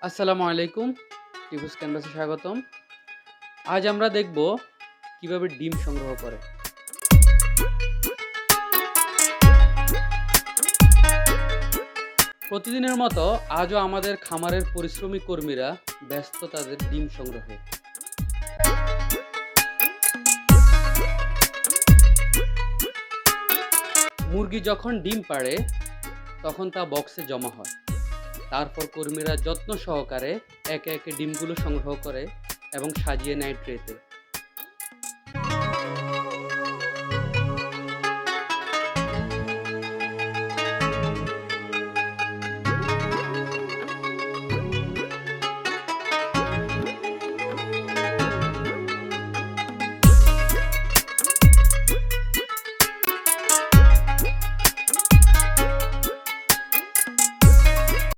আসসালামু আলাইকুম। টিপুস ক্যানভাসে স্বাগতম। আজ আমরা দেখব কিভাবে ডিম সংগ্রহ করে। প্রতিদিনের মতো আজও আমাদের খামারের পরিশ্রমী কর্মীরা ব্যস্ত তাদের ডিম সংগ্রহে। মুরগি যখন ডিম পাড়ে তখন তা বক্সে জমা হয়। তারপর কর্মীরা যত্ন সহকারে একে একে ডিমগুলো সংগ্রহ করে এবং সাজিয়ে নেয় ট্রেতে।